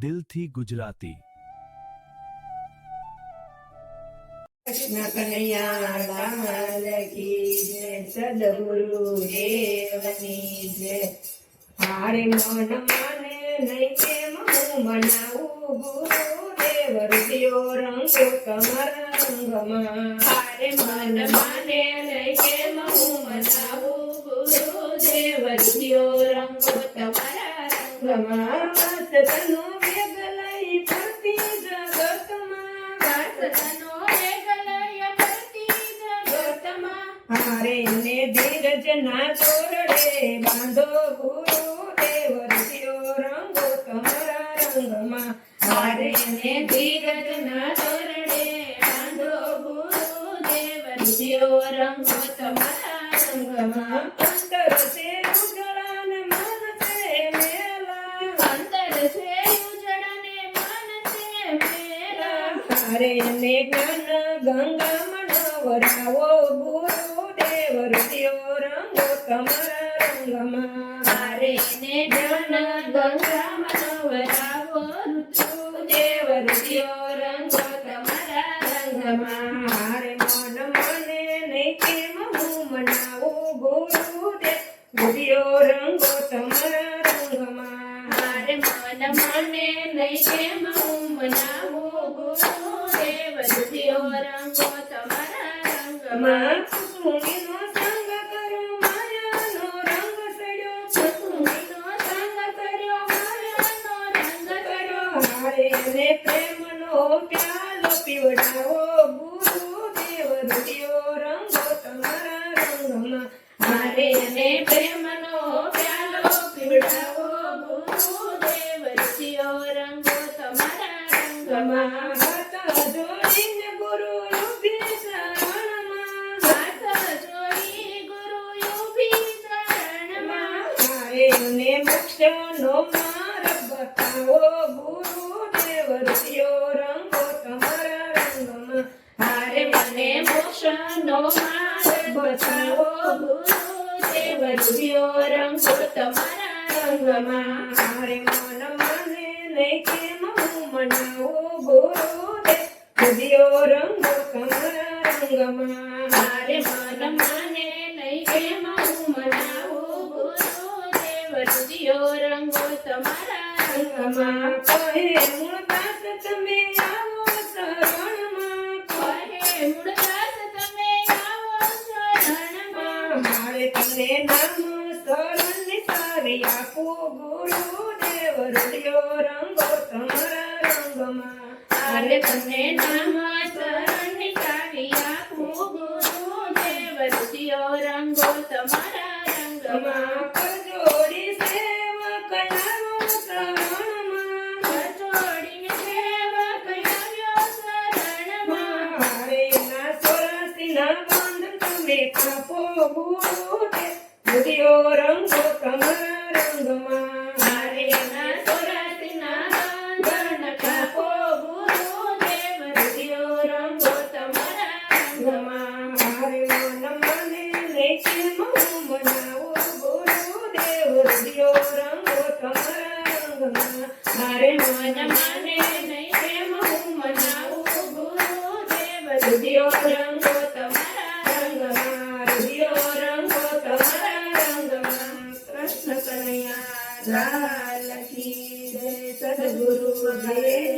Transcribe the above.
દિલથી ગુજરાતી. કૃષ્ણ કનૈયા લાલ કી જય, સદગુરુ દેવની જય. હારે મન માને નહીં કેમ હું મનાવું, ગુરુદેવ રૂપિયો રંગો તમારા રંગમાં. હારે મન માને નહીં કેમ હું મનાવું, ગુરુદેવ રૂપિયો રંગો તમારા રંગમાં. વાસતનો વેગ લઈ ફરતી જગતમાં, વાસતનો હારે ને ધીરજ ના તોરડે બાંધો, ગુરુદેવ રૂપિયો રંગો તમારા રંગમાં. હારે ને ધીરજ ના તોરડે બાંધો, ગુરુદેવ રૂપિયો રંગો તમારા રંગમાં. અંતર છે ઉજળા ને મન છે મેલા, અંતર છે ઉજળા ને મન છે મેલા. હારે ને જ્ઞાન ગંગા મનવરાવો, ગુરુદેવ રૂપિયો રંગો તમારા રંગમાં. હારે ને જ્ઞાન ગંગા મનવરાવો, ગુરુદેવ રૂપિયો રંગો તમારા રંગમાં. હારે મન મને નહીં કેમ હું મનાવું, ગુરુદેવ રૂપિયો રંગો તમારા રંગમાં. હારે મન મને નહીં કેમ હું મનાવું, ગુરુદેવ રૂપિયો રંગો તમારા રંગમાં. કુસુમીનો સંગ કર્યો માયાનો રંગ સડ્યો, કુસુમીનો સંગ કર્યો માયાનો રંગ સડ્યો. હારે ને પ્રેમનો પ્યાલો પીવડાવો, ગુરુદેવ રૂપિયો રંગો તમારા રંગમાં. હારે ને પ્રેમનો પ્યાલો પીવડાવો, ગુરુદેવ રૂપિયો રંગો તમારા રંગમાં. હાથ જોડીને ગુરુ ઉભી શરણમાં, હાથ જોડી ગુરુ ઉભી શરણમાં. હારે ને મોક્ષનો માર્ગ બતાવો, ગુરુદેવ રૂપિયો રંગો તમારા રંગમાં. હારે મને મોક્ષનો માર્ગ બતાવો, ગુરુદેવ રૂપિયો રંગો તમારા રંગમાં. હારે મન મને નહીં કેમ હું મનાવું, ગુરુદેવ રૂપિયો રંગો તમારા રંગમાં. હારે મન મને નહીં કેમ હું મનાવું, ગુરુદેવ રૂપિયો રંગો તમારા રંગમાં. કહે મૂળદાસ તમે આવો શરણમાં, કહે મૂળદાસ તમે આવો શરણમાં. હારે તમને નામ શરણની સારી આપો, ગુરુદેવ રૂપિયો રંગો તમારા રંગમાં. હારે તમને નામ શરણની સારી આપો, ગુરુદેવ રૂપિયો રંગો તમારા રંગમાં. કરજોડી સેવક આવ્યો શરણમાં, કરજોડીને સેવક આવ્યો શરણમાં. હારે ના 84 ના બંધ તમે કાપો, ગુરુદેવ રૂપિયો રંગો તમારા રંગમાં. હારે ના 84 ના બંધન કાપો, ગુરુદેવ રૂપિયો રંગો તમારા રંગમાં. હારે મન મને નહીં કેમ હું મનાવું, ગુરુદેવ રૂપિયો રંગો તમારા રંગમાં. હારે મન મને નહીં કેમ હું મનાવું, ગુરુદેવ રૂપિયો રંગો તમારા રંગમાં. રૂપિયો રંગો તમારા રંગમાં. કૃષ્ણ કનૈયા લાલ કી જય, સદગુરુ દેવ